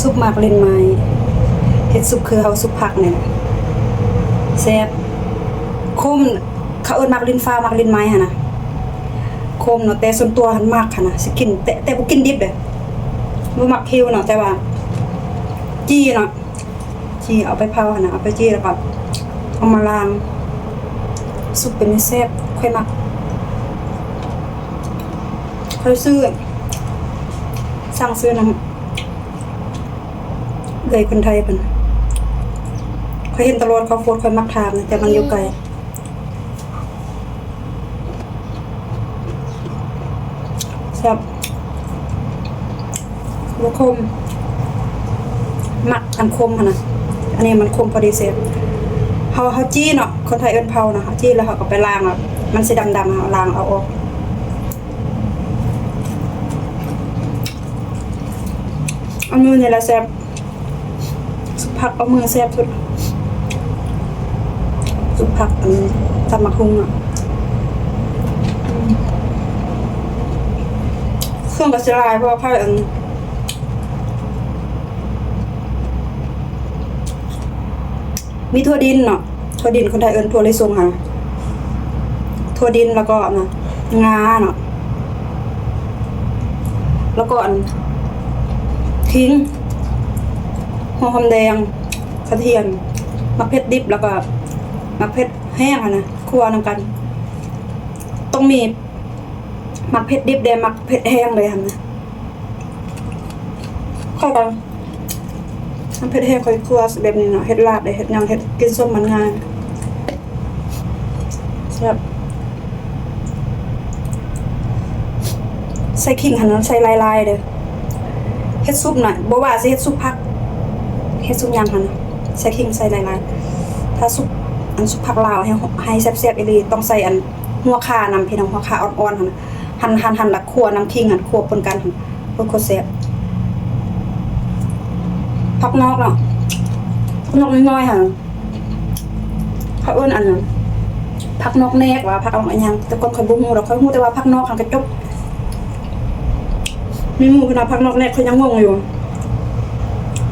ซุปหมากลิ้นไม้เฮ็ดซุปคือเฮาซุปผักเนี่ยแซ่บคมเขาเอิ้นหมากลิ้นฟ้าหมากลิ้นไม้หั่นน่ะคมเนาะแต่ส่วนตัวหันมักหั่นน่ะสิกินแต่บ่กินดิบเด้อบ่มักเคี่ยวเนาะแต่ว่าจี้เนาะจี้เอาไปเผาหั่นน่ะเอาไปจี้แล้วก็เอามาล้างซุปเป็นแซ่บค่อยมักค่อยซื้อสั่งซื้อนำเลยคนไทยเพิ่นค่อยเห็นตลอดเขาโพสต์ค่อยมักถามแต่มันอยู่ไกลแซ่บบ่คมมักอันคมหั่นน่ะอันนี้มันคมพอดีเสร็จเฮาจี้เนาะคนไทยเอิ้นเผานะเฮาจี้แล้วเฮาก็ไปล้างอ่ะมันสิดำๆเฮาล้างเอาออกเอามือนี่แหละแซ่บสุกผักเอามือแซ่บสุดสุกผักตำมะฮุ่งอ่ะเครื่องก็สิลายเพราะว่าผักมีถั่วดินเนาะถั่วดินคนไทยเอิ้นถั่วลิสงค่ะถั่วดินแล้วก็นะงาเนาะแล้วก็ทิ้งหัวหอมแดงกระเทียมมะเขือดิบแล้วก็มะเขือแห้งอ่ะนะคั่วนำกันต้องมีมะเขือดิบแดงมะเขือแห้งเลยค่ะนะเข้ากันน้ำเผ็ดแห้งค่อยคั่วแบบนี้เนาะเฮ็ดลาบได้เฮ็ดหยังเฮ็ดกินส้มมันง่ายแซ่บใส่ขิงหั่นใส่ลายๆเด้อเฮ็ดซุปหน่อยบ่ว่าสิเฮ็ดซุปผักเฮ็ดซุปหยังหั่นน่ะใส่ขิงใส่ลายๆถ้าซุปซุปผักลาวให้แซ่บๆอีหลีต้องใส่หัวข่านำพี่น้องหัวข่าอ่อนๆหั่นหั่นแล้วคั่วน้ำขิงคั่วปนกันหั่นเพื่อความแซ่บผักนอกเนาะผักนอกน้อยๆค่ะผักอ้วนอันนั้นผักนอกแนกว่าผักอะไรยังแต่ก่อนค่อยบ่ฮู้ดอกค่อยฮู้แต่ว่าผักนอกหันกระจกมีหมู่คือนะผักนอกแนกเขายังงงอยู่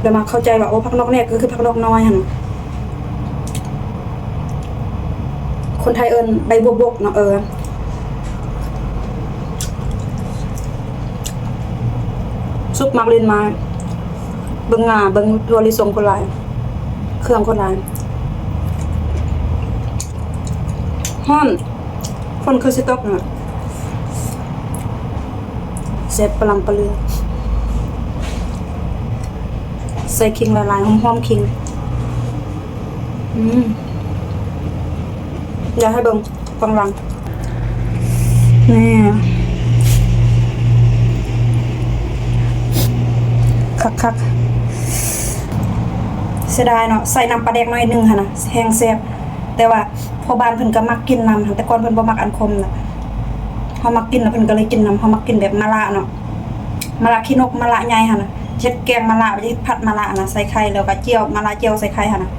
เดี๋ยวมาเข้าใจว่าโอ้ผักนอกแนกก็คือผักนอกน้อยหั่นคนไทยเอิ้นใบบัวบกเนาะซุปหมากลิ้นไม้เบิ่งงาเบิ่งถั่วลิสงคนหลายเครื่องคนหลายฮ้อนคนคือสิตกน่ะเสร็จปลำปลือใส่ขิงละลายหอมๆขิงอยากให้เบิ่งฟังรังนี่คักๆเสียดายเนาะใส่น้ำปลาแดกหน่อยนึงค่ะนะแห้งแซ่บแต่ว่าพอบ้านเพิ่นก็มักกินน้ำแต่ก่อนเพิ่นบ่มักอันคมน่ะเฮามักกินแล้วเพิ่นก็เลยกินน้ำเฮามักกินแบบมะระเนาะมะระขี้นกมะระใหญ่ค่ะนะเฮ็ดแกงมะระไปเฮ็ดผัดมะระนะใส่ไข่แล้วก็เจียวมะระเจียวใส่ไข่ค่ะนะ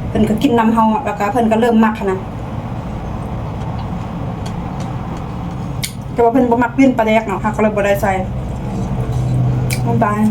เพิ่นก็กินน้ำเฮาแล้วก็เพิ่นก็เริ่มมักค่ะนะแต่ว่าเพิ่นบ่มักกินปลาแดกเนาะค่ะก็เลยบ่ได้ใส่น้ำตาล